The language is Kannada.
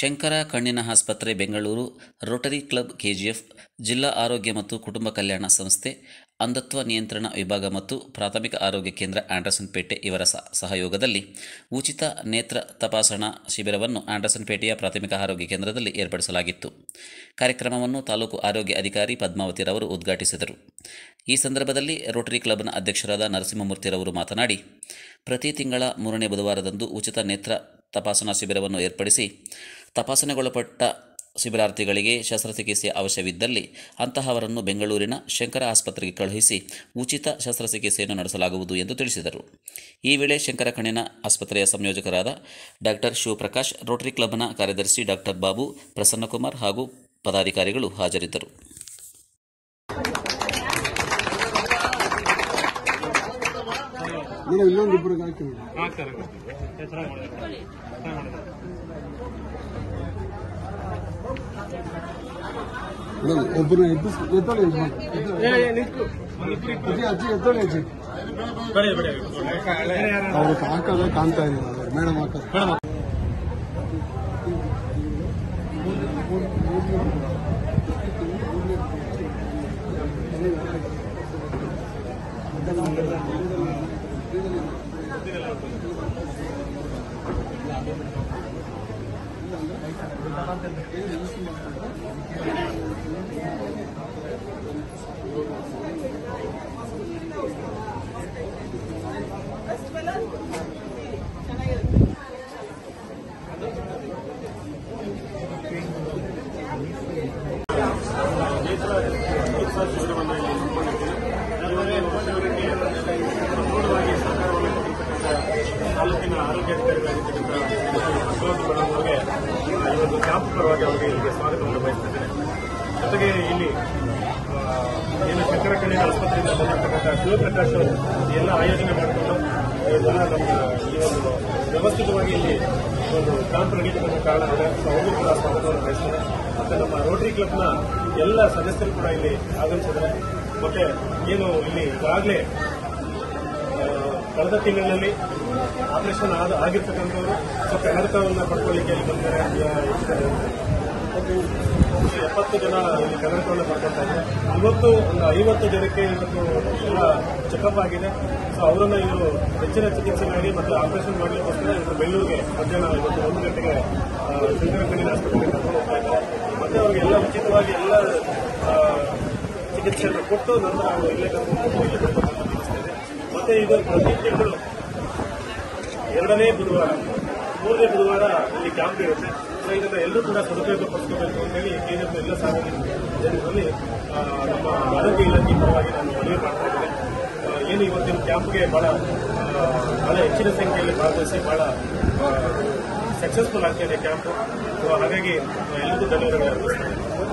ಶಂಕರ ಕಣ್ಣಿನ ಆಸ್ಪತ್ರೆ ಬೆಂಗಳೂರು, ರೋಟರಿ ಕ್ಲಬ್ ಕೆಜಿಎಫ್, ಜಿಲ್ಲಾ ಆರೋಗ್ಯ ಮತ್ತು ಕುಟುಂಬ ಕಲ್ಯಾಣ ಸಂಸ್ಥೆ, ಅಂಧತ್ವ ನಿಯಂತ್ರಣ ವಿಭಾಗ ಮತ್ತು ಪ್ರಾಥಮಿಕ ಆರೋಗ್ಯ ಕೇಂದ್ರ ಆಂಡರ್ಸನ್ಪೇಟೆ ಇವರ ಸಹಯೋಗದಲ್ಲಿ ಉಚಿತ ನೇತ್ರ ತಪಾಸಣಾ ಶಿಬಿರವನ್ನು ಆಂಡರ್ಸನ್ಪೇಟೆಯ ಪ್ರಾಥಮಿಕ ಆರೋಗ್ಯ ಕೇಂದ್ರದಲ್ಲಿ ಏರ್ಪಡಿಸಲಾಗಿತ್ತು. ಕಾರ್ಯಕ್ರಮವನ್ನು ತಾಲೂಕು ಆರೋಗ್ಯ ಅಧಿಕಾರಿ ಪದ್ಮಾವತಿರವರು ಉದ್ಘಾಟಿಸಿದರು. ಈ ಸಂದರ್ಭದಲ್ಲಿ ರೋಟರಿ ಕ್ಲಬ್ನ ಅಧ್ಯಕ್ಷರಾದ ನರಸಿಂಹಮೂರ್ತಿರವರು ಮಾತನಾಡಿ, ಪ್ರತಿ ತಿಂಗಳ 3ನೇ ಬುಧವಾರದಂದು ಉಚಿತ ನೇತ್ರ ತಪಾಸಣಾ ಶಿಬಿರವನ್ನು ಏರ್ಪಡಿಸಿ ತಪಾಸಣೆಗೊಳಪಟ್ಟ ಶಿಬಿರಾರ್ಥಿಗಳಿಗೆ ಶಸ್ತ್ರಚಿಕಿತ್ಸೆಯ ಅವಶ್ಯವಿದ್ದಲ್ಲಿ ಅಂತಹವರನ್ನು ಬೆಂಗಳೂರಿನ ಶಂಕರ ಆಸ್ಪತ್ರೆಗೆ ಕಳುಹಿಸಿ ಉಚಿತ ಶಸ್ತ್ರಚಿಕಿತ್ಸೆಯನ್ನು ನಡೆಸಲಾಗುವುದು ಎಂದು ತಿಳಿಸಿದರು. ಈ ವೇಳೆ ಶಂಕರ ಕಣ್ಣಿನ ಆಸ್ಪತ್ರೆಯ ಸಂಯೋಜಕರಾದ ಡಾಕ್ಟರ್ ಶಿವಪ್ರಕಾಶ್, ರೋಟರಿ ಕ್ಲಬ್ನ ಕಾರ್ಯದರ್ಶಿ ಡಾಕ್ಟರ್ ಬಾಬು, ಪ್ರಸನ್ನಕುಮಾರ್ ಹಾಗೂ ಪದಾಧಿಕಾರಿಗಳು ಹಾಜರಿದ್ದರು. ಒಬ್ಬರು ಅವ್ರಿಗೆ ಹಾಕೋದು ಕಾಣ್ತಾ ಇದೆ ಮೇಡಮ್ ಹಾಕೋದು. ತಾಲೂಕಿನ ಆರೋಗ್ಯಾಧಿಕಾರಿಗಳಾಗಿರ್ತಕ್ಕಂಥ ಅಶ್ವಥ್ ಮೇಡಮ್ ಅವರಿಗೆ ಇವತ್ತು ಕ್ಯಾಂಪ್ ಪರವಾಗಿ ಅವರಿಗೆ ಇಲ್ಲಿಗೆ ಸ್ವಾಗತವನ್ನು ಬಯಸ್ತಿದ್ದೇನೆ. ಜೊತೆಗೆ ಇಲ್ಲಿ ಏನು ಶಂಕರ ಕಣ್ಣಿನ ಆಸ್ಪತ್ರೆಯಿಂದ ಬಂದಿರತಕ್ಕಂಥ ಶಿವಪ್ರಕಾಶ್ ಅವರು ಎಲ್ಲ ಆಯೋಜನೆ ಮಾಡಿಕೊಂಡು ಇದೆಲ್ಲ ನಮ್ಮ ಈ ಒಂದು ವ್ಯವಸ್ಥಿತವಾಗಿ ಇಲ್ಲಿ ಒಂದು ಕ್ಯಾಂಪ್ ನಡೀತಕ್ಕಂಥ ಕಾರಣ ಇದೆ. ಅವ್ರಿಗೂ ಕೂಡ ಸ್ವಾಗತವನ್ನು ಬಯಸ್ತಾರೆ. ಮತ್ತೆ ನಮ್ಮ ರೋಟರಿ ಕ್ಲಬ್ನ ಎಲ್ಲ ಸದಸ್ಯರು ಕೂಡ ಇಲ್ಲಿ ಆಗಮಿಸಿದ್ದಾರೆ. ಮತ್ತೆ ಏನು ಇಲ್ಲಿ ಈಗಾಗಲೇ ಕಳೆದ ತಿಂಗಳಿನಲ್ಲಿ ಆಪರೇಷನ್ ಆಗಿರ್ತಕ್ಕಂಥವರು ಸ್ವಲ್ಪ ಕನ್ನಡಕವನ್ನು ಪಡ್ಕೊಳ್ಳಿಕ್ಕೆ ಇಲ್ಲಿ ಬಂದರೆ 70 ಜನ ಇಲ್ಲಿ ಕನ್ನಡಕವನ್ನು ಪಡ್ಕೊಳ್ತಾ ಇದ್ದಾರೆ. ಇವತ್ತು ಒಂದು 50 ಜನಕ್ಕೆ ಇವತ್ತು ಎಲ್ಲ ಚೆಕಪ್ ಆಗಿದೆ. ಸೊ ಅವರನ್ನು ಇವರು ಹೆಚ್ಚಿನ ಚಿಕಿತ್ಸೆಗಾಗಿ ಮತ್ತು ಆಪರೇಷನ್ ಮಾಡಲಿಕ್ಕೋಸ್ಕರ ಇವತ್ತು ಬೆಂಗಳೂರಿಗೆ ಮಧ್ಯಾಹ್ನ ಇವತ್ತು 1 ಗಂಟೆಗೆ ಶಂಕರ ಕಣ್ಣಿನ ಆಸ್ಪತ್ರೆಗೆ ಕರ್ಕೊಂಡು ಹೋಗ್ತಾ ಇದ್ದಾರೆ. ಮತ್ತೆ ಅವರಿಗೆಲ್ಲ ಉಚಿತವಾಗಿ ಎಲ್ಲ ಚಿಕಿತ್ಸೆಯನ್ನು ಕೊಟ್ಟು ನಂತರ ಅವರು ಇಲ್ಲೇ ಕರ್ಕೊಂಡು ಹೋಗಿ ಚಿಕಿತ್ಸೆ ಇದೆ. ಮತ್ತೆ ಇದು ಪ್ರತಿ ತಿಂಗಳು 2ನೇ ಬುಧವಾರ 3ನೇ ಬುಧವಾರ ಇಲ್ಲಿ ಕ್ಯಾಂಪ್ ಇರುತ್ತೆ. ಸೊ ಇದನ್ನು ಎಲ್ಲರೂ ಕೂಡ ಸದುಪಯೋಗ ಪಡಿಸ್ಕೋಬೇಕು ಅಂತೇಳಿ ಕೇಂದ್ರದ ಎಲ್ಲ ಸಾರ್ವಜನಿಕ ಜನರಲ್ಲಿ ನಮ್ಮ ಆರೋಗ್ಯ ಇಲಾಖೆ ಪರವಾಗಿ ನಾನು ಮನವಿ ಮಾಡ್ತಾ ಇದ್ದೇನೆ. ಏನು ಇವತ್ತಿನ ಕ್ಯಾಂಪ್ಗೆ ಬಹಳ ಹೆಚ್ಚಿನ ಸಂಖ್ಯೆಯಲ್ಲಿ ಭಾಗವಹಿಸಿ ಬಹಳ ಸಕ್ಸಸ್ಫುಲ್ ಆಗ್ತಿದೆ ಕ್ಯಾಂಪು. ಹಾಗಾಗಿ ಎಲ್ಲರಿಗೂ ಧನ್ಯವಾದಗಳು.